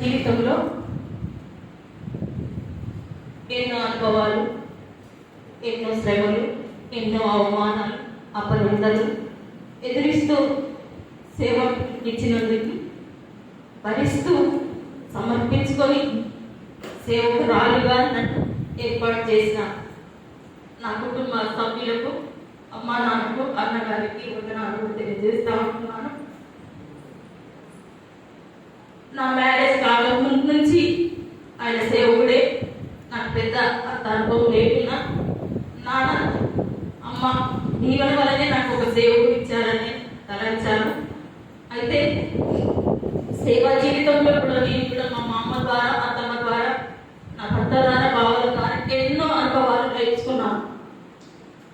జీవితంలో ఎన్నో అనుభవాలు, ఎన్నో శ్రమలు, ఎన్నో అవమానాలు, అపనిందలు ఎదురిస్తూ సేవ ఇచ్చినందుకు భరిస్తూ సమర్పించుకొని సేవకురాలుగా నన్ను ఏర్పాటు చేసిన నా కుటుంబ సభ్యులకు, అమ్మా నాన్నకు, అన్నగారికి వందనాలు తెలియజేస్తా ఉంటున్నాను. నా మ్యారేజ్ కాకముందు నుంచి ఆయన సేవకుడే. నాకు పెద్ద అంత అనుభవం లేకున్నా నాన్న అమ్మ దీవెన వల్లనే నాకు ఒక సేవకుడు ఇచ్చారని తలంచాను. అయితే సేవా జీవితంలో కూడా నేను కూడా మా అమ్మ ద్వారా, అత్తమ్మ ద్వారా, నా భర్త ద్వారా, బావల ద్వారా ఎన్నో అనుభవాలు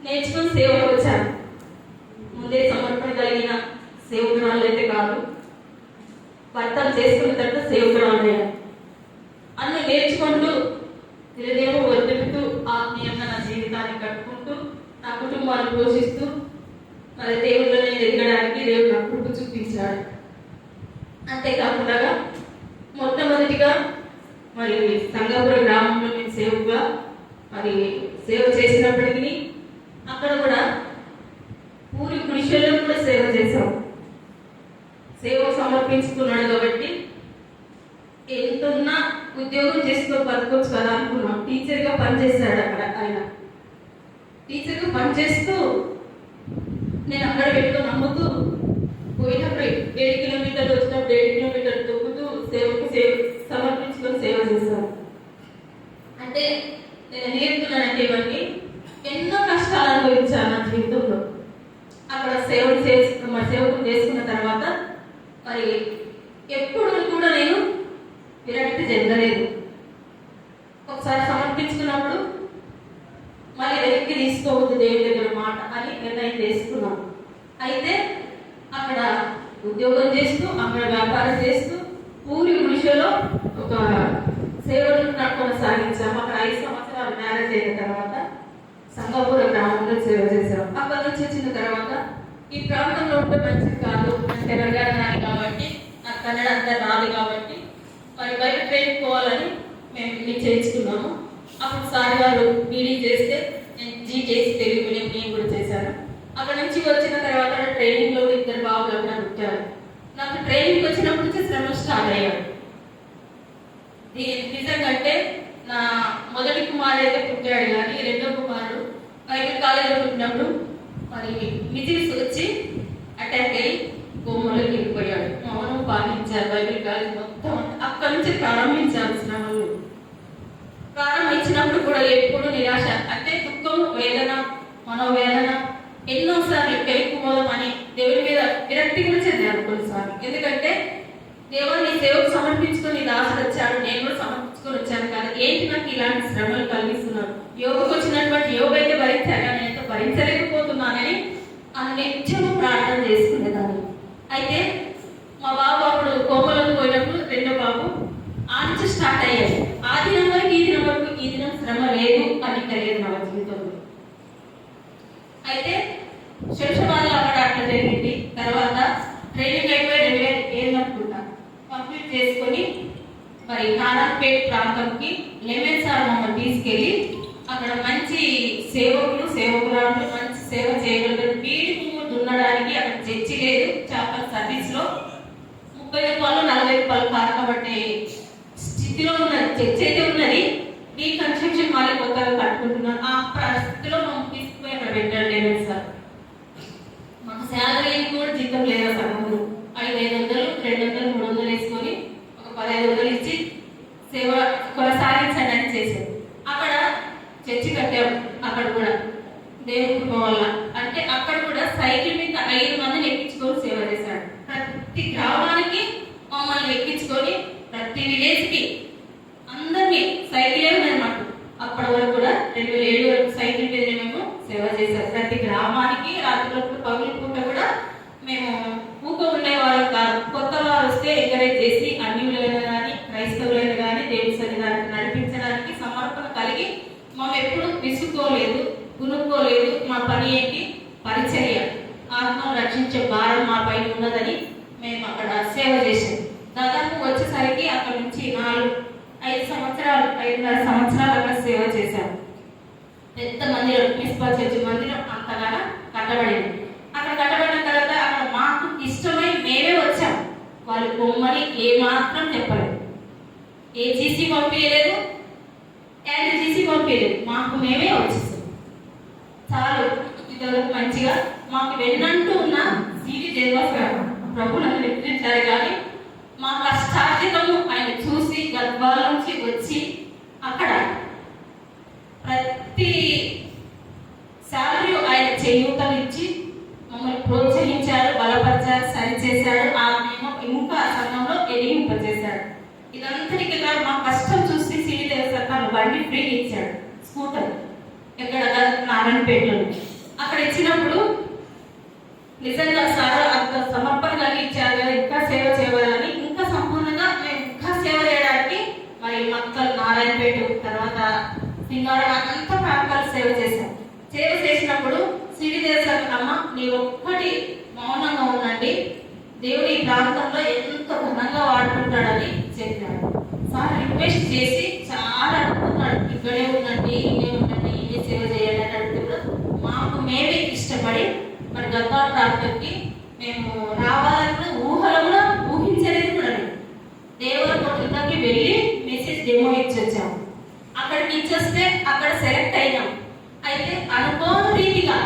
నేర్చుకుని సేవకు వచ్చాను. ముందే సమర్పణ కలిగిన సేవకురాలు అయితే కాదు, భర్తలు చేసుకున్న తర్వాత సేవకురాలు అన్నీ నేర్చుకుంటూ తిరదేమో వర్తిస్తూ ఆత్మీయంగా నా జీవితాన్ని కట్టుకుంటూ నా కుటుంబాన్ని పోషిస్తూ మరి దేవుళ్ళని ఎదగడానికి దేవుడు నా కృప చూపించాడు. అంతేకాకుండా మొట్టమొదటిగా మరి సంగపురం గ్రామంలో నేను సేవగా మరి సేవ చేసినప్పటికీ అక్కడ కూడా పూరి గుడిసెల్లో కూడా సేవ చేశాం. సేవ సమర్పించుకున్నాడు కాబట్టి ఎంతున్నా ఉద్యోగం చేస్తూ బతకొచ్చు కదా అనుకున్నాం. టీచర్గా పనిచేస్తాడు అక్కడ. ఆయన టీచర్గా పనిచేస్తూ నేను అక్కడ పెట్టుకొని నమ్ముతూ పోయినప్పుడు 7 కిలోమీటర్లు వచ్చినప్పుడు 7 కిలోమీటర్లు తొక్కుతూ సేవ సమర్పించుకొని సేవ చేశాను. అంటే నేను నేర్చుకున్నానంటే ఇవన్నీ ఎన్నో కష్టాలు అనుభవించాను నా జీవితంలో. అక్కడ సేవకులు చేసుకున్న తర్వాత మరి ఎప్పుడు కూడా నేను విరక్తి చెందలేదు. ఒకసారి సమర్పించుకున్నప్పుడు మళ్ళీ వెనక్కి తీసుకోవద్దు దేవుని దగ్గర మాట అని నిర్ణయం చేసుకున్నాను. అయితే అక్కడ ఉద్యోగం చేస్తూ, అక్కడ వ్యాపారం చేస్తూ పూరి గుడిసెలో ఒక సేవను కొనసాగించాము. అక్కడ 5 సంవత్సరాలు మ్యారేజ్ అయిన తర్వాత సంగపురం గ్రామంలో సేవ చేశాం. అక్కడ నుంచి వచ్చిన తర్వాత ఈ ప్రాంతంలో ఉంటే మంచిది కాదు, తెలంగాణ కాబట్టి నాకు కన్నడ అంతా రాదు కాబట్టి మరి బయట ట్రైనింగ్ పోవాలని మేము నిశ్చయించుకున్నాము. అప్పుడు సార్ గారు బీడీ చేస్తే నేను జీకేసి తెలుగు మీడియం నేను కూడా చేశాను. అక్కడ నుంచి వచ్చిన తర్వాత ట్రైనింగ్లో 2 బాబులు అక్కడ పుట్టారు. నాకు ట్రైనింగ్ వచ్చినప్పటి నుంచి శ్రమ స్టార్ట్ అయ్యాడు. నిజంగా నా మొదటి కుమారుడు అయితే పుట్టాడు, కానీ 2వ కుమారుడు బైబిల్ కాలేజీలో పుట్టినప్పుడు మరి విజిల్స్ వచ్చి అటాక్ అయ్యి గోమలోకి వెళ్ళిపోయాడు. మౌనం పాటించారు బైబిల్ కాలేజ్ మొత్తం. అక్కడి నుంచి ప్రారంభించారు శ్రమలు. ప్రారంభించినప్పుడు కూడా ఎప్పుడు నిరాశ, అంటే దుఃఖం, వేదన, మనోవేదన ఎన్నోసార్లు పెరిగిపోదాం అని దేవుడి మీద విరక్తి కూడా చెందాను కొన్నిసార్లు. ఎందుకంటే దేవుని సేవకు సమర్పించుకొని దాసుడు వచ్చాడు, నేను కూడా సమర్పించుకొని వచ్చాను, కానీ ఏంటి నాకు ఇలాంటి శ్రమలు కలిగిస్తున్నాడు. యోగకు వచ్చినటువంటి యోగ అయితే భరించాను, నేనైతే భరించలేకపోతున్నానని నిత్యము ప్రార్థన చేసుకునేదాన్ని. అయితే మా బాబు అప్పుడు కోమలకు పోయినప్పుడు 2వ బాబు ఆ నుంచి స్టార్ట్ అయ్యాయి. ఆ దినం వరకు ఈ దినం శ్రమ లేదు అని తెలియదు నా జీవితంలో. అయితే శంషాబాద్లో అక్కడ అట్లా జరిగింది. తర్వాత ట్రైనింగ్ అయిపోయి 2007 అనుకుంటా కంప్లీట్ చేసుకొని మరి నారాయణపేట ప్రాంతంకి లెమన్ సార్ మమ్మల్ని తీసుకెళ్ళి అక్కడ మంచి సేవకురాలు మంచి సేవ చేయగలరు. బీడి పువ్వు దున్నడానికి అక్కడ చర్చి లేదు, చేపల సర్వీస్లో 30 రూపాయలు 40 రూపాయలు కాకబట్టే స్థితిలో ఉన్నది. చర్చి అయితే ఉన్నది, రీకన్స్ట్రక్షన్ మళ్ళీ కొత్తగా కట్టుకుంటున్నారు. ఆ పరిస్థితిలో మమ్మల్ని తీసుకుపోయి అక్కడ పెట్టాడు లెమన్ సార్. మాకు శాలరీ కూడా జీతం లేదా సంఘంలో 500, 200, 300 వేసుకొని ఒక 1500 ఇచ్చి సేవ కొనసాగించండి అని చేశారు. అక్కడ చర్చి కట్టాము. అక్కడ కూడా దేవుని కృప వల్ల అంటే అక్కడ కూడా సైకిల్ మీద 5 మందిని ఎక్కించుకొని సేవ చేశాడు. ప్రతి గ్రామానికి మమ్మల్ని ఎక్కించుకొని ప్రతి విలేజ్కి అందరినీ సైకిలే ఉందన్నమాట. అప్పటి వరకు కూడా 2007 వరకు సైకిల్ మీద మేము సేవ చేశాం. ప్రతి గ్రామానికి రాత్రులకు పగులు పూట కూడా మేము ఊక ఉండేవాళ్ళం కాదు. కొత్త వారు వస్తే ఎంకరేజ్ చేసి అన్యులైన కానీ క్రైస్తవులైన కానీ దేవుని సన్నిధానానికి నడిపించడానికి సమర్పణ కలిగి మేము ఎప్పుడు విసుక్కోలేదు, గునుక్కోలేదు. మా పని ఏంటి? పరిచర్య, ఆత్మను రక్షించే భారం మా పైన ఉన్నదని మేము అక్కడ సేవ చేసాం. దాదాపు వచ్చేసరికి అక్కడ నుంచి సంవత్సరాలు 5.5 సంవత్సరాలుగా సేవ చేశాను. పెద్ద మందిరం, మిస్పా చర్చి మందిరం అంతగా కట్టబడింది. అక్కడ కట్టబడిన తర్వాత అక్కడ మాకు ఇష్టమై మేమే వచ్చాం. వాళ్ళు బొమ్మని ఏమాత్రం చెప్పలేదు, ఏ జీసీ పంపించలేదు, జీసీ పంపించలేదు, మాకు మేమే వచ్చేసాం. చాలు ఇంతవరకు మంచిగా మాకు వెన్నంటూ ఉన్న సిడి దేవాస్ గారు ప్రభు నన్ను నిద్రించారు. కానీ మా కష్టార్జితము ఆయన చూసి గర్భాల నుంచి వచ్చి అక్కడ ప్రతి శాలరీ ఆయన చేయూతలు ఇచ్చి మమ్మల్ని ప్రోత్సహించారు, బలపరిచారు, సరిచేశాడు. మేము ఇంకా సంఘంలో ఎదిగింపజేశాడు. ఇదంతటికీ మా కష్టం చూసి సిడి దేవస్థానం తన బండి ఫ్రీ ఇచ్చాడు, స్కూటర్. ఎక్కడ నారాయణపేటలో అక్కడ ఇచ్చినప్పుడు నిజంగా సార్ అంత సమర్పణ కలిగి ఇచ్చారు కదా, ఇంకా సేవ చేయాలని, ఇంకా సంపూర్ణంగా మేము ఇంకా సేవ చేయడానికి మరి మక్కలు, నారాయణపేట, తర్వాత సింగారం అంతా ప్రాంతాలు సేవ చేశాం. సేవ చేసినప్పుడు సిడి దేవస్థానం అమ్మ నీ ఒక్కటి మౌనంగా ఉండండి, దేవుడు ఈ ప్రాంతంలో ఎంతో ఘనంగా వాడుకుంటాడని చెప్పాడు. సార్ రిక్వెస్ట్ చేసి చాలా అడుగుతున్నాడు, ఇక్కడే ఉండండి, ఇదే ఉండండి, ఇదే సేవ చేయాలి అని అడుగుతున్నాడు. మాకు మేమే ఇష్టపడి మరి గద్వాల ప్రాంతానికి మేము రావాలని ఊహలో కూడా ఊహించలేదు కూడా. దేవుల కొట్టుకి వెళ్ళి మెసేజ్ డెమో ఇచ్చి వచ్చాము. అక్కడికి ఇచ్చొస్తే అక్కడ సెలెక్ట్ అయినాం. అయితే అనుకోని రీతిగా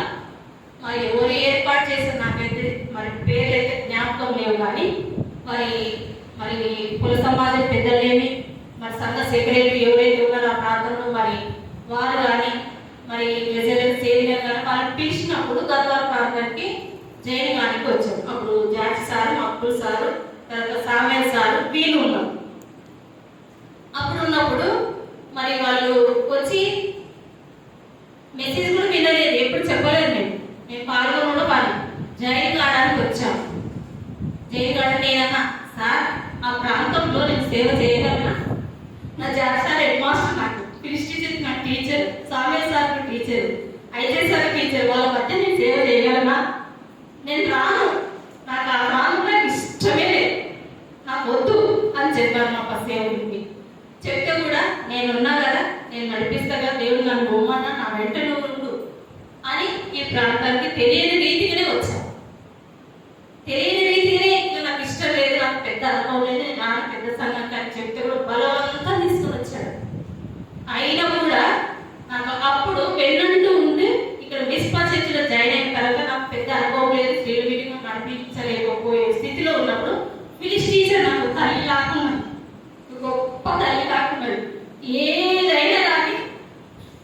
మరి ఎవరు ఏర్పాటు చేసిన నాకైతే మరి పేర్లు అయితే జ్ఞాపకం లేవు. కానీ మరి మరి కుల సమాజం పెద్దలేమి, మరి సంఘ సెక్రటరీ ఎవరైతే ఉన్నారో ఆ ప్రాంతంలో మరి వారు కానీ మరి ప్రెసిడెంట్ సేవియర్ కానీ వాళ్ళని పిలిచినప్పుడు గద్వాల ప్రాంతానికి జైనింగానికి వచ్చాం. అప్పుడు జాక్స్ సారు, అబ్దుల్ సారు, తర్వాత సామ్యాల్ సారు వీళ్ళు ఉన్నాం. అప్పుడు ఉన్నప్పుడు మరి వాళ్ళు వచ్చి మెసేజ్ కూడా వినలేదు, ఎప్పుడు చెప్పలేదు. మేము పాల్గొన కూడా పాలి జైన్ కావడానికి వచ్చాం. జైన్ కాడ నేనన్నా సార్ ఆ ప్రాంతంలో నేను సేవ చేయగలనా? నా జాక్స్ సార్ హెడ్ మాస్టర్, నాకు క్రిస్ టీచర్ నా teacher, Samuel sir teacher, IJ sir teacher, వాళ్ళ మధ్య నేను సేవ చేయగలనా? నేను రాను, నాకు ఆ ప్రాంతంలో ఇష్టమే లేదు, నాకు వద్దు అని చెప్పారు మా సేవకుడికి. చెప్తే కూడా నేనున్నా కదా, నేను నడిపిస్తా కదా, దేవుడు నన్ను బొమ్మన్నా నా వెంట నువ్వు అని ఈ ప్రాంతానికి తెలియని రీతిగానే వచ్చాను. తెలియని రీతిగానే నాకు ఇష్టం లేదు, నాకు పెద్ద అనుభవం లేదు, నేను రాను పెద్ద సంఘానికి అని చెప్తే కూడా బలవంతా తీసుకుని వచ్చాడు. అయినా కూడా నాకు అప్పుడు వెన్నంటూ ఉండి ఇక్కడ మిస్పా చర్చిలో జాయిన్ అయిన తర్వాత నాకు పెద్ద అనుభవం లేదు, స్త్రీలు మీటింగ్ నడిపించలేకపోయే స్థితిలో ఉన్నప్పుడు ఫిలిష్ టీచర్ నాకు తల్లి కాకుండా, గొప్ప తల్లి కాకుండా, ఏదైనా కానీ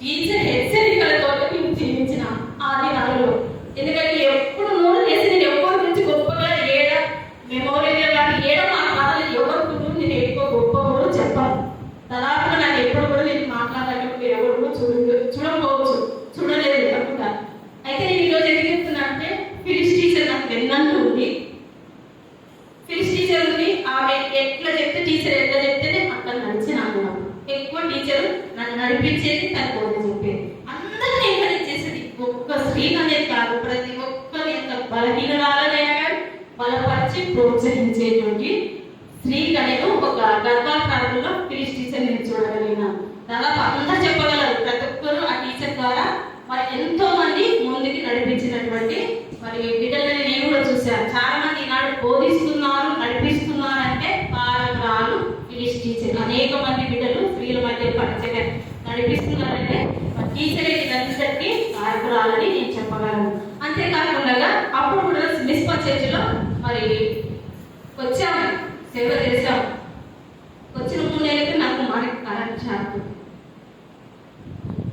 టీచర్ హెచ్చరికలతో నేను జీవించిన ఆ దినాలలో. ఎందుకంటే ఎప్పుడు నోరు చేసి నేను ఎవరి గురించి గొప్పగా ఏడ మెమోరియల్ కానీ ఏడ మా కావాలి ఎవరి గురించి నేను ఎక్కువ గొప్ప కూడా చెప్పాను. దాదాపుగా నాకు ఎప్పుడు కూడా నేను మాట్లాడాలంటే మీరు ఎవరు కూడా చూడకపోవచ్చు, చూడలేదు అనుకుంటా. అయితే నేను ఈరోజు ఎందుకు చెప్తున్నా అంటే ఫిలిష్ టీచర్ నాకు వెన్నంటూ ఉంది. ఫిలిష్ టీచర్ ఉంది, ఆమె ఎట్లా చెప్తే టీచర్ ఎట్లా చెప్తేనే అక్కడ నడిచినాను. ఎక్కువ టీచర్ నన్ను నడిపించేది, తన బోధ చెప్పేది, అందరినీ ఎంకరేజ్ చేసేది. ఒక్క స్త్రీ అనేది కాదు, ప్రతి ఒక్కరి ఎంత బలహీనరాలనైనా కానీ బలపరిచి ప్రోత్సహించేటువంటి స్త్రీ అనేది ఒక గద్వాల ప్రాంతంలో ఫిలిష్ టీచర్ నేను చూడగలిగినాను. దాదాపు అందరూ చెప్పగలరు, ప్రతి ఒక్కరు ఆ టీచర్ ద్వారా మరి ఎంతో మంది ముందుకి నడిపించినటువంటి మరి బిడ్డలని నేను కూడా చూశాను. చాలా మంది ఈనాడు బోధిస్తున్నారు, నడిపిస్తున్నారు అంటే పాలకురాలు ఫిలిష్ టీచర్. అనేక మంది బిడ్డలు స్త్రీల మధ్య పట్టచగా నడిపిస్తున్నారంటే టీచరే ఇదంతటికీ పాలకురాలని నేను చెప్పగలను. అంతేకాకుండా అప్పుడు కూడా మిస్పా చర్చిలో మరి వచ్చాము, సేవ చేశాము. వచ్చిన 3 నెలలకి నాకు మనకి కరెంట్ షాక్.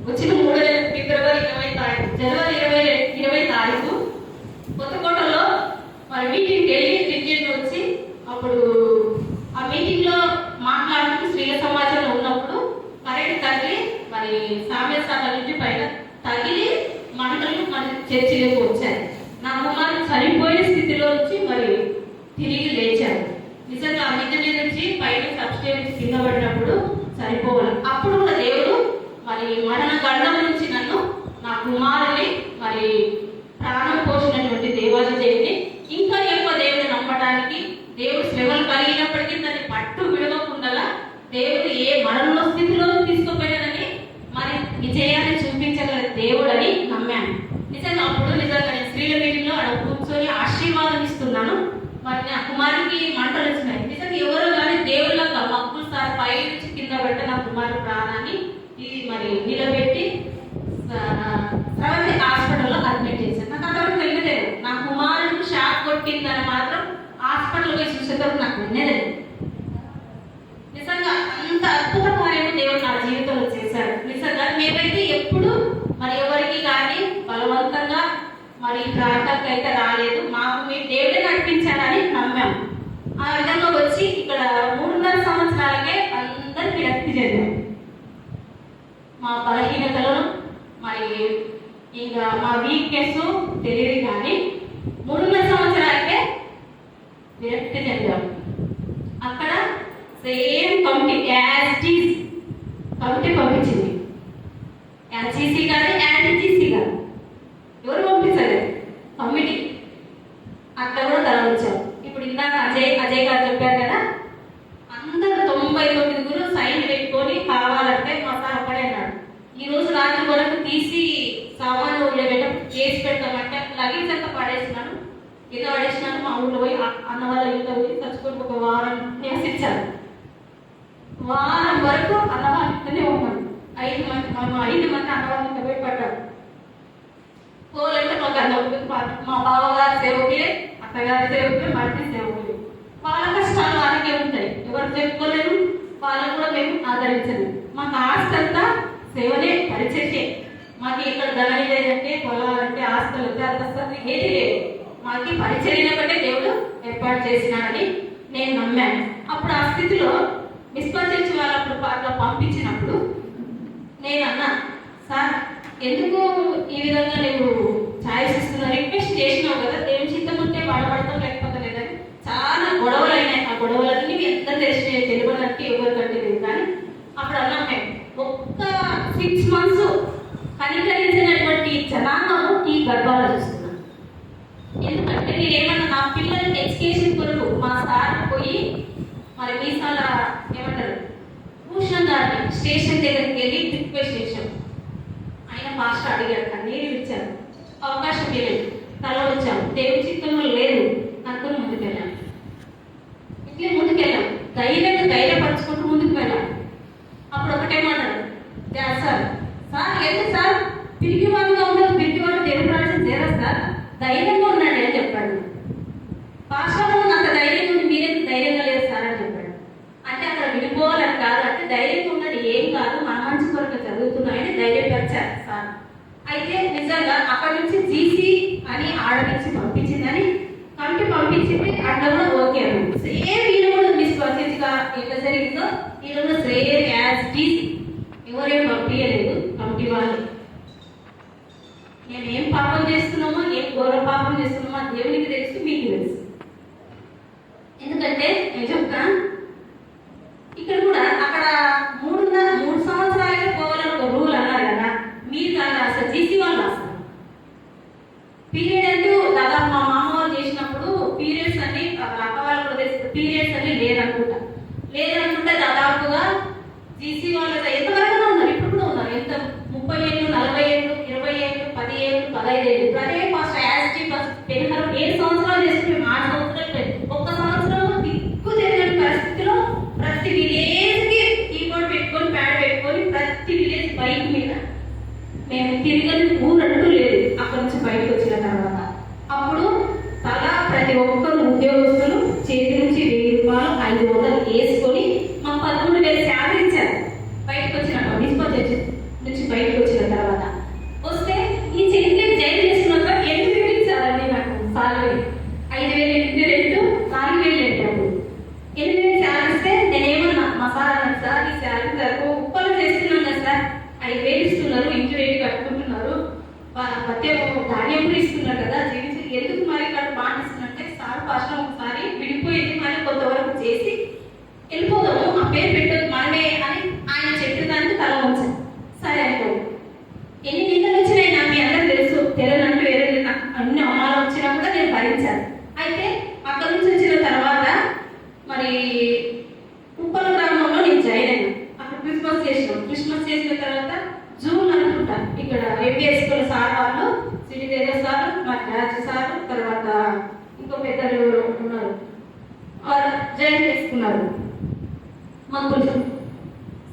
వచ్చిన 3 నెలలు ఫిబ్రవరి 20 తారీఖు, జనవరి 20 తారీఖు కొత్తకోటలో మరి మీటింగ్కి వెళ్ళి రిజల్ట్ వచ్చి అప్పుడు ఆ మీటింగ్లో మాట్లాడుతూ స్త్రీల సమాజంలో ఉన్నప్పుడు కరెంట్ తగిలి మరి సామ్యాల్ సార్ ఇంటి పైన తగిలి మంటలు మరి చర్చిలోకి వచ్చాయి. నా కుమారుడు చనిపోయే స్థితిలో నుంచి మరి తిరిగి లేచారు. నిజంగా ఆ మీద నుంచి పైన సబ్స్టేజ్ కింద పడినప్పుడు సరిపోవాలి. అప్పుడు కూడా దేవుడు మరి మరణ గండం నుంచి నన్ను, నా కుమారుని మరి ప్రాణం పోసినటువంటి దేవాది దేవుని ఇంకా ఎక్కువ దేవుని నమ్మడానికి, దేవుడు శ్రమలు కలిగినప్పటికీ దాన్ని పట్టు విడవకుండా దేవుడు ఏ మరణంలో విజయాన్ని చూపించగల దేవుడని నమ్మాను. నిజంగా అప్పుడు నిజంగా నేను స్త్రీల మీటింగ్లో అక్కడ కూర్చొని ఆశీర్వాదం ఇస్తున్నాను. మరి నా కుమారుడికి మంటలు వచ్చినాయి. నిజంగా ఎవరో కానీ దేవుళ్ళగా మక్కులు సార్ పై నుంచి కింద పెట్టి నా కుమారుడు ప్రాణాన్ని ఇది మరి నిలబెట్టి స్రవంతి హాస్పిటల్లో అడ్మిట్ చేశాను. నాకు అక్కడికి వెళ్ళలేదు. నా కుమారుడు షాక్ కొట్టిందని మాత్రం హాస్పిటల్ పోయి చూసేటప్పుడు నాకు వినేది. నిజంగా అంత అద్భుత కార్యం దేవుడు నా జీవితంలో చేశాడు. నిజంగా మేమైతే ఎప్పుడు మరి ఎవరికి కానీ బలవంతంగా మరి ప్రాంతానికి అయితే రాలేదు. మాకు మీ దేవుడే నడిపించాడని నమ్మాము. ఆ విధంగా వచ్చి ఇక్కడ 3.5 సంవత్సరాలకే అందరికి వ్యక్తి చెందాం. మా బలహీనతలను మరి ఇంకా మా వీక్నెస్ తెలియదు కానీ 3.5 సంవత్సరాలకే విరక్తి చెందాం. అక్కడ సేమ్ కమిటీ యాజ్ కమిటీ పంపించింది. ఎన్సీసీ కాదు, యాంటీసీ కాదు, ఎవరు పంపించలేదు, కమిటీ. అక్కడ కూడా తరలించాం. ఇప్పుడు ఇందాక అజయ్ గారు చెప్పారు కదా, అందరూ 99 సైన్ పెట్టుకొని కావాలంటే మా సార్ అక్కడే అన్నాడు. ఈ రోజు రాత్రి వరకు తీసి సామాను చేసి పెడతామంటే లగేజ్ అంతా పడేసినాను. ఏదో పడేసినాను. మా ఊళ్ళో పోయి అన్న వాళ్ళ ఇంట్లో పోయి చచ్చుకొని ఒక వారం నివసించాను. వారం వరకు అన్నవాళ్ళనే ఉన్నాను. 5 మంది అన్నవాళ్ళని పోయి పడ్డాడు. పోలంటే మాకు అన్న మా బావగారి సేవకులే, అత్తగారి సేవకులే, మరిది సేవకులే. వాళ్ళ కష్టాలు వాళ్ళకే ఉంటాయి, ఎవరు చెప్పుకోలేరు. వాళ్ళకు కూడా మేము ఆదరించలేము. మాకు ఆస్తి అంతా సేవనే, పరిచర్యే. మాకు ఇక్కడ ధనం లేదంటే, పొలాలంటే, ఆస్తులు అంత ఏది లేదు. మాకు పరిచర్యను బట్టే దేవుడు ఏర్పాటు చేసినాడని నేను నమ్మాను. అప్పుడు ఆ స్థితిలో విశ్వసించి వాళ్ళప్పుడు అట్లా పంపించినప్పుడు నేను అన్నా, సార్ ఎందుకు ఈ విధంగా నువ్వు ఛాయిస్ ఇస్తున్నావు, రిక్వెస్ట్ చేసినావు కదా, దేవుని చిత్తం ఉంటే వాడబడతాం లేకపోతే లేదని. చాలా గొడవలు అయినాయి. ఆ గొడవలన్నీ ఎంత తెలిసినాయి తెలియడానికి ఎవరికంటే లేదు. కానీ అప్పుడు అన్నాం, మేము ఒక్క 6 months కనికరించినటువంటి జనాంగము ఈ గర్భాలు చూస్తున్నాను. ఎందుకంటే నేనేమన్నా నా పిల్లల ఎడ్యుకేషన్ కొరకు మా సార్ పోయి మరి మీసాల ఏమంటారు భూషణ్ గారిని స్టేషన్ దగ్గరికి వెళ్ళి రిక్వెస్ట్ చేశాం. ఆయన మాస్టర్ అడిగారు, కన్నీరు ఇచ్చారు. అవకాశం లేదు, తల వచ్చాము. దేవుడి చిత్తంలో లేదు అనుకుని ముందుకెళ్ళాం. ఇట్లే ముందుకెళ్ళాం. ధైర్యపరచుకుంటూ ముందుకు వెళ్ళాం. అప్పుడు ఒకటేమన్నారు, సార్ ఎందుకు సార్ పిరికి వాళ్ళుగా ఉండదు, పిరికి వాళ్ళు దేవుడు రాజ్యం చేరా సార్, ధైర్యంగా ఉన్నాడు అని చెప్పాడు. పాస్టర్లో నాకు ధైర్యం ఉంది, మీరెందుకు ధైర్యంగా లేదు సార్ అని చెప్పాడు. అంటే అక్కడ విడిపోవాలని కాదు, అంటే ధైర్యంగా ఉన్నది ఏం కాదు, మన మంచి కొరకు చదువుతున్నాయని ధైర్యపరిచారు సార్. అయితే నిజంగా అక్కడ నుంచి జీసీ అని ఆడ నుంచి పంపించిందని కమిటీ పంపించింది. అట్లా కూడా ఓకే అన్నాడు. సేమ్ వీళ్ళు కూడా మిస్పర్సెస్గా ఎట్లా జరిగిందో వీళ్ళు కూడా సేమ్ యాజ్ జీసీ ఎవరేం పంపించలేదు కమిటీ వాళ్ళు. మేము ఏం పాపం చేస్తున్నామో, ఏం ఘోర పాపం చేస్తున్నామో దేవునికి తెలుసు, మీకు తెలుసు. ఎందుకంటే నేను చెప్తాను, ఇక్కడ కూడా అక్కడ 3 సంవత్సరాలకే పోవాలని ఒక రూల్ అన్నారు కదా, మీరు దాన్ని రాస్తారు, జీసీ వాళ్ళు రాస్తారు. పీరియడ్ అంటూ దాదాపు మా మామ వాళ్ళు చేసినప్పుడు పీరియడ్స్ అన్ని అక్క వాళ్ళు కూడా తెలుసు, పీరియడ్స్ అన్ని లేదనుకుంటే దాదాపుగా జీసీ వాళ్ళు ఎంతవరకు ఉన్నారు, ఇప్పుడు కూడా ఉన్నారు. ఎంత 30 ఏళ్ళు, 40 ఏళ్ళు, 20 ఏళ్ళు, 10 ఏళ్ళు, 15 ఏళ్ళు. అదే ఫస్ట్ యాజిటీ ఫస్ట్ 7 సంవత్సరాలు చేసుకుంటే 8 సంవత్సరాలు, ఒక్క సంవత్సరం దిక్కు తెలియని పరిస్థితిలో ప్రతి విలేజ్కి కీబోర్డ్ పెట్టుకొని ప్యాడ్ పెట్టుకొని ప్రతి విలేజ్ బైక్ మీద మేము తిరగని ఊరంటూ లేదు. అక్కడ నుంచి బయటకు వచ్చిన తర్వాత అప్పుడు ప్రతి ఒక్కరు ఉద్యోగస్తులు చేతి నుంచి 1000 రూపాయలు 500 వేసుకొని మాకు 13,000 శాలరీ ఇచ్చారు. బయటకు వచ్చినప్పుడు డిస్పాచ్ నుంచి బయటకు వచ్చిన తర్వాత వస్తే ఈ చేతిని జైలు చేసుకున్నాక 8,000 ఇచ్చారండి నాకు సాలరీ. 5,000 ఇంటి రెంట్, 4,000 ఏంటి అప్పుడు 8,000 శాలరీ ఇస్తే నేనేమన్నా మా సార్ అన్నాడు, సార్ ఈ శాలరీ సరిపో ఉప్పలు చేస్తున్నాం కదా సార్, 5,000 ఇస్తున్నారు, ఇంటి రేటు కట్టుకుంటున్నారు, మధ్య ధాన్యం కూడా ఇస్తున్నారు కదా, జీవించి ఎందుకు మరి ఇక్కడ పాటిస్తున్నట్టే సార్ ఫస్ట్ ఒకసారి విడిపోయింది, మరి కొంతవరకు చేసి వెళ్ళిపోదాము, ఆ పేరు పెట్టదు మనమే అని ఆయన చెప్పిన దానికి తల ఉంచాను. సరే అనుకో, ఎన్ని నిందలు వచ్చినాయి నాకు మీ అందరూ తెలుసు, తెలంగాణ వేరే అన్ని అవమానాలు వచ్చినా కూడా నేను భరించాను. అయితే అక్కడ నుంచి వచ్చిన తర్వాత మరి ఉప్పల గ్రామంలో నేను జాయిన్ అయినా. అక్కడ క్రిస్మస్ చేసిన తర్వాత జూన్ అనుకుంటా ఇక్కడ ఎంబీఎస్ స్కూల్ సార్ వాళ్ళు శ్రీదేవ సార్ మా రాజు సార్ తర్వాత ఇంకో పెద్దలు ఉన్నారు వాళ్ళు జాయిన్ చేసుకున్నారు. మాకు కొంచెం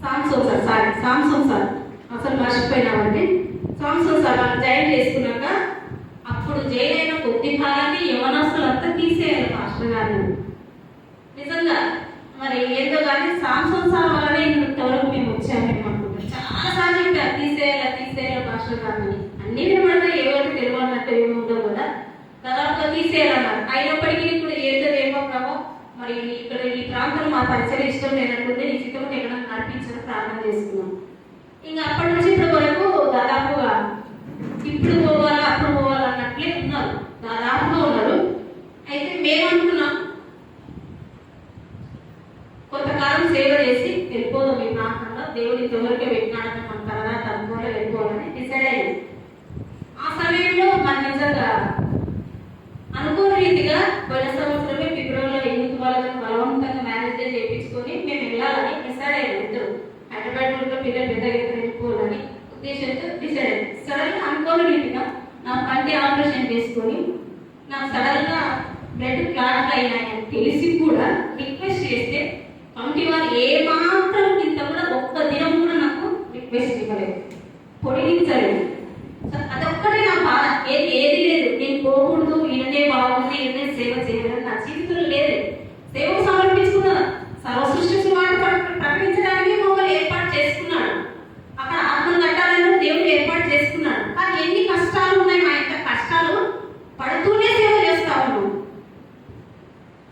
సామ్సంగ్ సార్ అసలు మర్చిపోయినామండి. సామ్సంగ్ సార్ వాళ్ళు జాయిన్ చేసుకున్నాక అప్పుడు జాయిన్ అయిన కొద్ది కాలాన్ని యవనస్తులు అంతా తీసేయాలి మాస్టర్ గారు. నిజంగా మరి ఏదో కానీ సామ్సంగ్ సార్ వల్లనే ఇంతవరకు మేము వచ్చాము అనుకుంటాం. చాలా సార్లు చెప్పారు తీసేయాలి మాస్టర్ గారిని. అన్ని వినబడతా ఎవరికి తెలియనట్టు ఏముందో కూడా దాదాపుగా తీసేయాలన్నారు. అయినప్పటికీ ఇప్పుడు ఏమో ప్రభావం మరి ఇక్కడ ఈ ప్రాంతం మా పరిచయం ఇష్టం లేనట్టుంది, ఈ చిత్రం ఎక్కడ నడిపించడం ప్రార్థన చేసుకున్నాం. ఇంకా అప్పటి నుంచి ఇప్పటి వరకు దాదాపుగా ఇప్పుడు పోవాలా అప్పుడు పోవాలా అన్నట్లే ఉన్నారు, దాదాపుగా ఉన్నారు. అయితే మేము అనుకున్నాం కొంతకాలం సేవ చేసి వెళ్ళిపోదాం ఈ ప్రాంతంలో, దేవుడు ఇంతవరకే పెట్టినాడని మన తర్వాత అనుకోలే వెళ్ళిపోవాలని డిసైడ్ అయ్యింది. ఆ సమయంలో మన నిజంగా అనుకోని రీతిగా పోయిన సంవత్సరమే ఫిబ్రవరిలో యూత్ వాళ్ళతో బలవంతంగా మ్యారేజ్ డే చేయించుకొని మేము వెళ్ళాలని డిసైడ్ అయ్యాం. ఇద్దరు హైదరాబాద్లో పిల్లలు పెద్ద ఎత్తున వెళ్ళిపోవాలని ఉద్దేశంతో డిసైడ్ అయ్యాం. సడన్గా అనుకోని రీతిగా నా కంటి ఆపరేషన్ చేసుకొని నాకు సడన్గా బ్లడ్ క్లాట్ అయినాయని తెలిసి కూడా రిక్వెస్ట్ చేస్తే కమిటీ వారు ఏ మాత్రం ఇంత కూడా ఒక్క దినం కూడా నాకు రిక్వెస్ట్ ఇవ్వలేదు, పొడిగించలేదు. అదొక్కటే నా బాధ. ఏది లేదు, నేను పోకూడదు, ఈయననే బాగుంది, ఈయననే సేవ చేయాలని నా జీవితంలో లేదు. సేవకు సమర్పించుకున్నా సర్వ సృష్టి మాట ప్రకటించడానికి మమ్మల్ని ఏర్పాటు చేసుకున్నాడు. అక్కడ ఆత్మను కట్టాలని దేవుడు ఏర్పాటు చేసుకున్నాడు. కానీ ఎన్ని కష్టాలు ఉన్నాయి, మా యొక్క కష్టాలు పడుతూనే సేవ చేస్తా ఉన్నాం.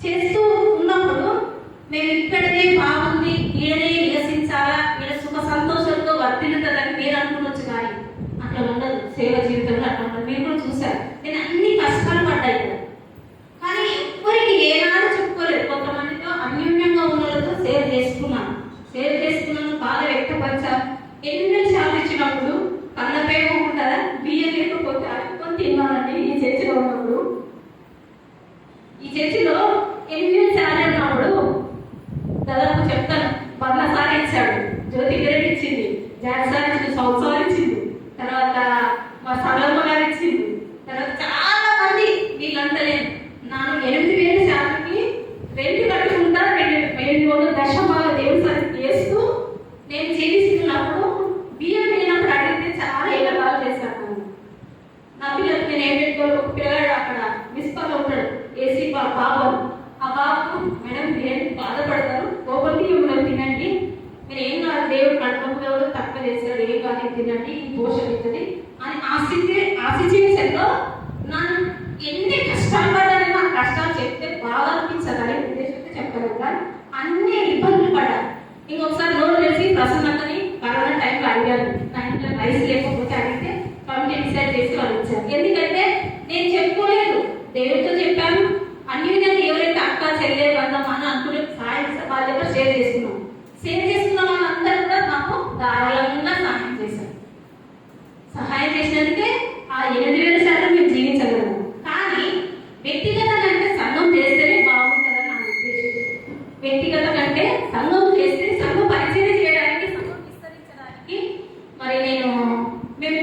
చేస్తూ ఉన్నప్పుడు మేము ఇక్కడనే బాగుంది, ఈయననే నివసించాలా, ఈయన సుఖ సంతోషంతో వర్తిల్లుతుందని మీరు అనుకున్నచ్చు. కానీ అట్లా ఉండదు సేవ జీవితంలో, అట్లా ఉండదు. మీరు కూడా చూశారు, నేను అన్ని కష్టాలు పడ్డాయి కదా. కానీ ఎవరికి ఏనాడు చెప్పుకోలేదు. కొంతమందితో అన్యోన్యంగా ఉన్నతో సేవ చేసుకున్నాను, బాధ వ్యక్తపరిచాను. ఎన్ని సార్లు ఇచ్చినప్పుడు కళ్ళ పేరు ఉంటుందా, బియ్యం లేకపోతే అనుకొని తిన్నానండి. ఈ చర్చిలో ఉన్నప్పుడు, ఈ చర్చిలో 8,000 శాలరీ ఉన్నప్పుడు దాదాపు చెప్తాను 100 సార్లు ఇచ్చాడు. జ్యోతి గారు ఇచ్చింది, జాగ్సార్ ఇచ్చింది, సంవత్సరాలు ఇచ్చింది, తర్వాత మా సగలమ్మ గారు ఇచ్చింది, తర్వాత చాలా మంది వీళ్ళంతా నాను 8,000 శాలరీకి రెంట్ కట్టుకుంటా 2,000 దశమాల దేవుడి సరికి చేస్తూ నేను చేయిస్తున్నప్పుడు బియ్యం లేనప్పుడు అడిగితే చాలా ఏళ్ళ చేశాను. నా పిల్లలకి నేను ఏం పెట్టుకోవాలి, ఒక పిల్లగాడు అక్కడ మిస్పాలో ఉంటాడు, ఏసీ బాబు. ఆ బాబు మేడం బిర్యానీ బాధపడతారు, గోపల్ బియ్యం తినండి, మీరు ఏం కాదు, దేవుడు కడుపులో తక్కువ చేశాడు, ఏం కాదు తినండి, ఈ పోషణ ఇస్తుంది అని ఆ సిచ్యువేషన్లో నన్ను ఎన్ని కష్టాలు పడ్డానని నా కష్టాలు చెప్తే బాగా అనిపించదని ఉద్దేశంతో చెప్పలేదు. కానీ అన్ని ఇబ్బందులు పడ్డాను. ఇంకొకసారి నోరు తెలిసి ప్రసన్నతని కరోనా టైంలో అడిగాను, నా ఇంట్లో రైస్ లేకపోతే అడిగితే కమిటీ డిసైడ్ చేసి వాళ్ళు ఇచ్చారు. ఎందుకంటే నేను చెప్పుకోలేదు, దేవుడితో చెప్పాను. అన్యోన్యంగా ఎవరైతే అక్క చెల్లె బంధం అని అనుకునే సహాయం వాళ్ళ దగ్గర షేర్ చేసుకున్న వాళ్ళందరూ కూడా నాకు ధారాళంగా సహాయం చేశారు. సహాయం చేసినందుకే ఆ 8,000 శాతం మేము జీవించగలము. కానీ వ్యక్తిగతంగా అంటే సంఘం చేస్తేనే బాగుంటుందని నా ఉద్దేశం. వ్యక్తిగత కంటే సంఘం చేస్తే సంఘం పరిచయం చేయడానికి, సంఘం విస్తరించడానికి మరి మేము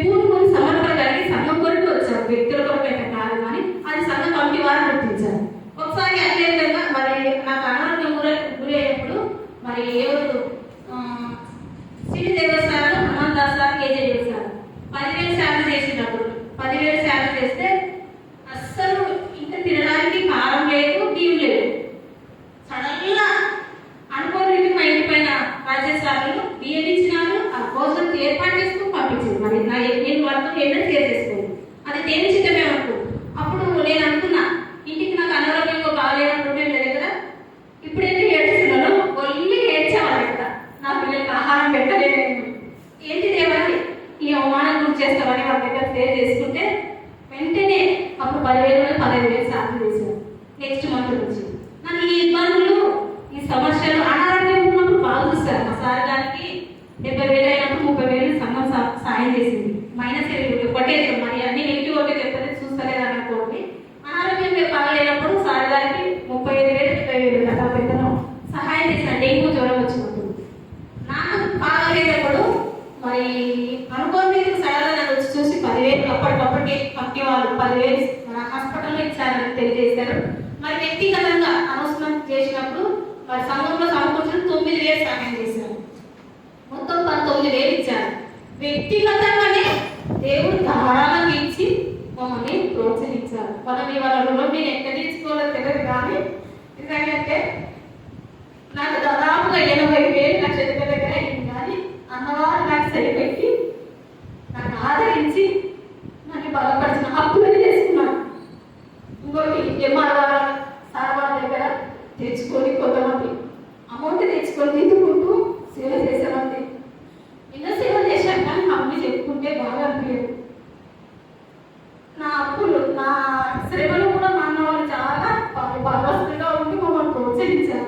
పూర్తి సమర్పణ కలిగి సంఘం కొరకు వచ్చాము, వ్యక్తుల కొరకు అయితే కాదు. కానీ అది సంఘ కమిటీ వారు గుర్తించారు. ఒకసారి అదేవిధంగా మరి నాకు అనారోగ్యం గురి అయినప్పుడు మరి ఎవరు Sridev sir, Hanumanth sir, KG sir 10,000 salary చేసినప్పుడు 10,000 శాలరీ చేస్తే అస్సలు ఇంకా తినడానికి కారం లేదు, బియ్యం లేదు. సడన్గా అనుకోని మా ఇంటి పైన రాజేష్ సార్లు బియ్యం ఇచ్చినారు, ఆ భోజనం ఏర్పాటు చేసుకుని పంపించింది. మరి నేను వాళ్ళతో ఏదైనా షేర్ చేసుకోండి, అది దేని చిత్తమే అనుకో. అప్పుడు నేను అనుకున్నా, ఇంటికి నాకు అనారోగ్యంగా బాగాలేనప్పుడు నేను దగ్గర ఇప్పుడైతే ఏడుస్తున్నాను, ఒళ్ళి ఏడ్చేవాళ్ళు ఇక్కడ నా పిల్లలకి ఆహారం పెట్టలేదు. ఏంటి దేవాలి ఈ అవమానం గురించి చేస్తామని వాళ్ళ దగ్గర షేర్ చేసుకుంటే వెంటనే అప్పుడు 10,000 15,000 శాలరీ చేశారు. నెక్స్ట్ మంత్ నుంచి నన్ను ఈ ఇబ్బందులు, ఈ సమస్యలు, అనారోగ్యం ఉన్నప్పుడు బాగా చూస్తారు. మా సార్ గారికి 70,000 అయినప్పుడు 30,000 సంఘం సాయం చేసింది. మైనస్ ఒకటే మరి అన్ని నెగిటివ్ ఒకటే చెప్తే చూస్తలేదు అనుకోండి. అనారోగ్యం బాగలేనప్పుడు సార్ గారికి 35,000 30,000 పెద్దను సహాయం చేశాను. డెంగ్యూ జ్వరం వచ్చినప్పుడు నాకు బాగలేనప్పుడు మరి 10,000 మన హాస్పిటల్లో ఇచ్చారని తెలియజేశారు. మరి వ్యక్తిగతంగా అనౌన్స్మెంట్ చేసినప్పుడు మరి సంఘంలో సమకూర్చిన 9,000 సహాయం చేశారు. మొత్తం 19,000 ఇచ్చారు. వ్యక్తిగతంగానే దేవుడు ధారాళంగా ఇచ్చి మమ్మల్ని ప్రోత్సహించారు. మనం ఇవాళ రుణం నేను ఎక్కడ తీసుకోవాలో తెలియదు, కానీ నిజంగా నాకు దాదాపుగా 80,000 నా చేతి దగ్గర అయింది. కానీ అన్నవారు నాకు సరిపెట్టి నాకు ఆదరించి నన్ను బలపరిచిన అప్పులని చేసుకున్నాను. ఇంకోటి ఎంఆర్ఆర్ సార్ వాళ్ళ దగ్గర తెచ్చుకొని కొంతమంది అమౌంట్ తెచ్చుకొని తిట్టుకుంటూ సేవ చేసేవాడి. ఎన్నో సేవ చేశాను, కానీ మా అమ్మ చెప్పుకుంటే బాగా అనిపించదు. నా అప్పులు నా శ్రమలు కూడా మా అన్న వాళ్ళు చాలా బలవస్తుగా ఉండి మమ్మల్ని ప్రోత్సహించారు.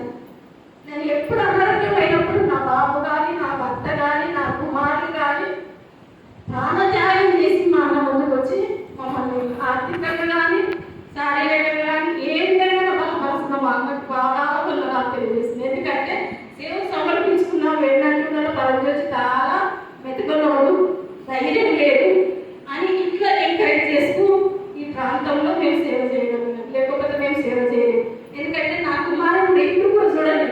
నేను ఎప్పుడు అనారోగ్యం అయినప్పుడు నా బాబు కానీ నా భర్త కానీ నా కుమారులు కానీ ప్రాణత్యాగం చేసి మా అన్న ముందుకు వచ్చి మమ్మల్ని ఆర్థికంగా కానీ శారీరకంగా కానీ ఏ విధంగా బలపరుస్తున్న మా అన్నకు బాగా నాకు తెలియజేసింది. ఎందుకంటే సేవ సమర్పించుకున్నాం వెళ్ళినట్టున్నాడు పరమేశ్వరుడు చాలా మెతుకున్నాడు, ధైర్యం లేదు అని ఇట్లా ఎంకరేజ్ చేస్తూ ఈ ప్రాంతంలో మేము సేవ చేయగలిగాం. లేకపోతే మేము సేవ చేయలేము. ఎందుకంటే నా కుమారుడు ఇప్పుడు కూడా చూడండి,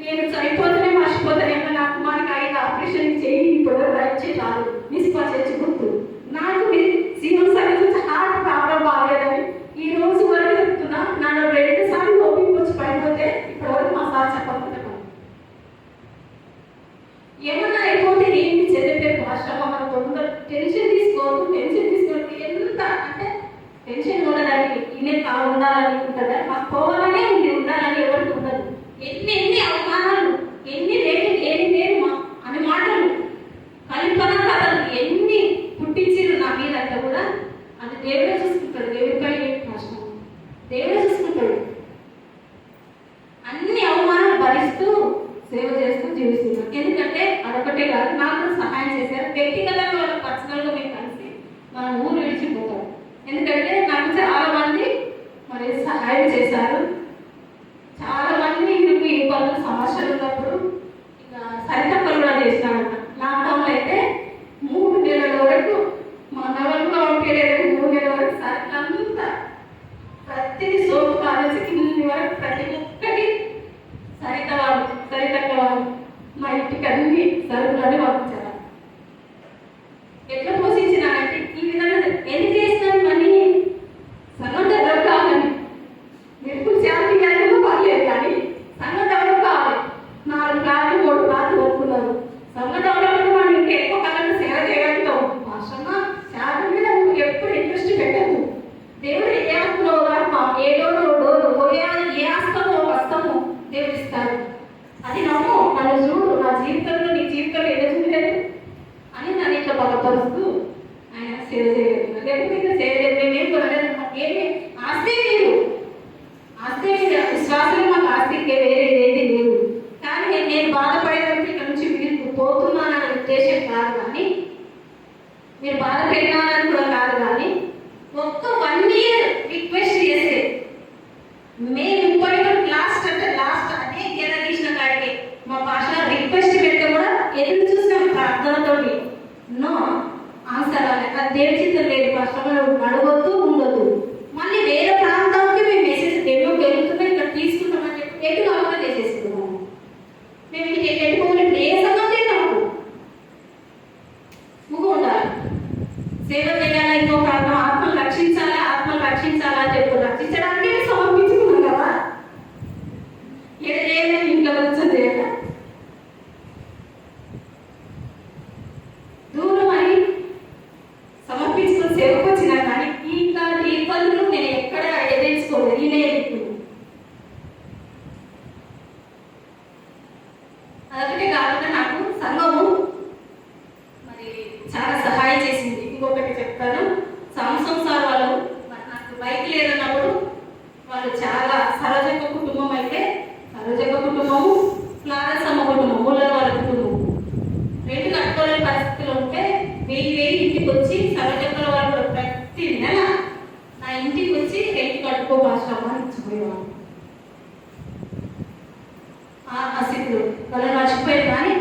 నేను చనిపోతేనే మర్చిపోతానేమో నా కుమారికి 5 ఆపరేషన్ చేయి ఇప్పుడు వచ్చి చాలు నిష్పక్ష గుర్తు. నాకు సీఎం సర్వీస్ హార్ట్ ప్రాబ్లం బాగాలేదని ఈ రోజు వరకు చెప్తున్నా. నన్ను 2 సార్లు ఓపిక వచ్చి పడిపోతే ఇప్పటివరకు మా సార్ చెప్పకుండా ఏమన్నా అయిపోతే ఏంటి చదివితే భాష మన తొందర టెన్షన్ తీసుకోవద్దు. టెన్షన్ తీసుకుంటే ఎంత అంటే టెన్షన్ ఉండడానికి ఇనే ఉండాలని ఉంటుందా? మాకు పోవాలనే ఉంది, ఉండాలని ఎవరికి ఉండదు. ఎన్ని అవమానాలు, ఎన్ని లేని అని మాటలు, కల్పన కథలు ఎన్ని పుట్టించారు నా మీద అంటే కూడా అది దేవుడే చూసుకుంటాడు. దేవుడిపై కష్టం దేవుడే చూసుకుంటాడు. అన్ని అవమానాలు భరిస్తూ సేవ చేస్తూ జీవిస్తున్నాను. ఎందుకంటే అదొకటే కాదు, నాకు సహాయం చేశారు. వ్యక్తిగతంగా వాళ్ళ పర్సనల్గా మేము కలిసి మన ఊరు విడిచిపోతాం. ఎందుకంటే నాకు చాలా మంది మరి సహాయం చేశారు. చాలా మంది ఈ పనులు సమస్యలు ఉన్నప్పుడు ఇక సరితప్పలు కూడా చేసినారంట. లాక్డౌన్లో అయితే 3 నెలల వరకు మా నగరంలో పంపించలేదు. 3 నెలల వరకు సరికంతా ప్రతిదీ సోపు కాలేసి కింది వరకు ప్రతి ఒక్కటి సరితక్క వాళ్ళు మా ఇంటికి అన్ని సరుకులని పంపించారు. ఎట్లా పోషించినారంటే ఈ విధంగా ఎన్ని చేసినాను అని సంఘం డెవలప్ కావాలని నిరుపులు శాంతి గారిలో పర్లేదు, కానీ సంఘం డెవలప్ కావాలి. 4 కార్లు 3 కార్లు వస్తున్నారు. సంఘం డెవలప్మెంట్ మనం ఇంకా ఎక్కువ కాలంలో సేవ చేయగలుగుతాం. భాషమ్మ శాంతి మీద నువ్వు ఎప్పుడు ఇంట్రెస్ట్ పెట్టదు. దేవుడు ఏ ఆత్మలో ఏ డోరు ఏ ఆస్తమో వస్తమో దేవుడు ఇస్తాడు. అది నమ్ము, నన్ను చూడు, నా జీవితంలో నీ జీవితంలో ఏదో చూడలేదు అని నన్ను ఇట్లా బలపరుస్తూ ఆయన సేవ చేయగలుగుతున్నారు. లేకపోతే ఇంకా చేయలేదు. మేమేం కొనలేదు. ఏమి ఆస్తి లేదు, ఆస్తి విశ్వాసం మాకు ఆస్తి వేరే ఏది లేదు. కానీ నేను బాధపడేదానికి ఇక్కడ నుంచి మీరు పోతున్నాననే ఉద్దేశం కాదు, కానీ మీరు బాధ పెట్టినారని కూడా కాదు, కానీ ఒక్క 1 year రిక్వెస్ట్ చేస్తే మేము ఇప్పుడు లాస్ట్ అంటే లాస్ట్ అనే తీసిన కాడికి మా భాష రిక్వెస్ట్ పెడితే కూడా ఎదురు చూసిన ప్రార్థనతో నో ఆన్సర్ అనే అది దేవుడి చిత్తం లేదు. భాషలో అడగొద్దు, ఉండొద్దు. మళ్ళీ వేరే ప్రాంతానికి మేము మెసేజ్ దేవుడు పెరుగుతున్నాం ఇక్కడ తీసుకుంటామని చెప్పి ఎటు కాకుండా చేసేసుకున్నాము. మేము ఇంటికి ఎట్టుకోవాలి. ఏ సంబంధం నాకు ముగ్గు ఉండాలి. సేవ చేయాలా, ఇంకో ప్రాంతం ఆత్మలు రక్షించాలా అని చెప్పి రక్షించడానికి సమర్పించుకున్నాం కదా. ఏదైనా ఇంట్లో వచ్చేది దూరం అని సమర్పించుకుని సేవకు వచ్చినా, కానీ ఈ పనులు నేను ఎక్కడ ఎదిరించుకోలేదు. అదొకటే కాకుండా నాకు సంఘము మరి చాలా సహాయం చేసింది. ఇంకొకటి చెప్తాను. సాంసంగ్ సార్ వాళ్ళు నాకు బైక్ లేదన్నప్పుడు వాళ్ళు చాలా సరోజక్క కుటుంబం అయితే సరోజక్క కుటుంబము, ఫ్లారెన్స్ అమ్మ కుటుంబం, ఊళ్ళో వాళ్ళ కుటుంబం 2 కట్టుకోలేని పరిస్థితులు ఉంటే 1000 ఇంటికి వచ్చి సరోజక్కల వాళ్ళు ప్రతి నెల నా ఇంటికి వచ్చి 2 కట్టుకో భాషాన్ని ఇచ్చిపోయేవాళ్ళు. ఆ స్థితిలో వాళ్ళు మర్చిపోయారు, కానీ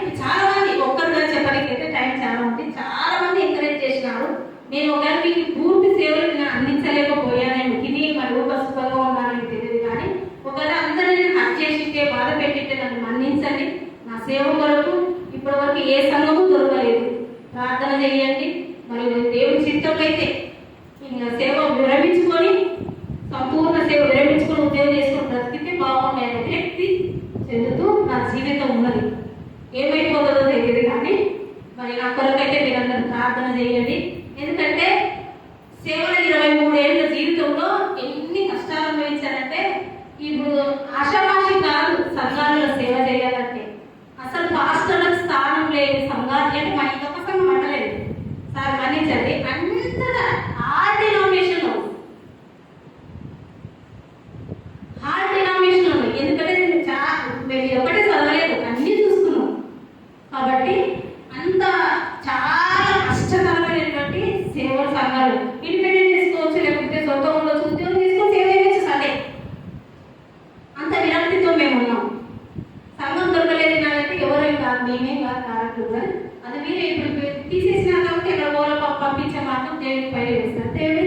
సేవ కొరకు ఇప్పటివరకు ఏ సంఘము దొరకలేదు. ప్రార్థన చేయండి. మరి దేవుని చిత్తం అయితే ఇంకా సేవ విరమించుకొని సంపూర్ణ సేవ విరమించుకొని ఉద్యోగం చేసుకుని బ్రతికితే బాగుండేది వ్యక్తి చెందుతూ నా జీవితం ఉన్నది. ఏమైపోతుందో తెలియదు కానీ మరి నా కొరకైతే మీరందరూ ప్రార్థన చేయండి. ఎందుకంటే సేవల 23 ఏళ్ళ జీవితంలో ఎన్ని కష్టాలు అనుభవించానంటే ఇప్పుడు ఆషామాషి కాదు సంఘాలలో సేవ చేయాలంటే. అసలు పాస్టర్లకు స్థానం లేని సంఘాలు అంటే మా ఇంకొక సంఘం అంటలేదు సార్ మన్నించండి. అంతగా హార్డ్ డినామినేషన్ ఉంది. ఎందుకంటే మేము ఒకటే చదవలేదు, అన్నీ చూస్తున్నాం. కాబట్టి అంత చాలా కష్టతరమైనటువంటి సేవల సంఘాలు ఇండిపెండెంట్ చేసుకోవచ్చు, లేకపోతే సొంత ఉండొచ్చు, ఉద్యోగం చేసుకొని సేవ చేయవచ్చు. సరే అంత విరక్తితో మేము ఉన్నాం. సంఘం దొరకలేదు అంటే ఎవరేం కాదు, మేమేం కాదు కారకులు. అది మీరే ఇప్పుడు తీసేసినా కాబట్టి ఎక్కడ పోలో పంపించే మాత్రం దేవుడికి పైన వేస్తారు. దేవుడి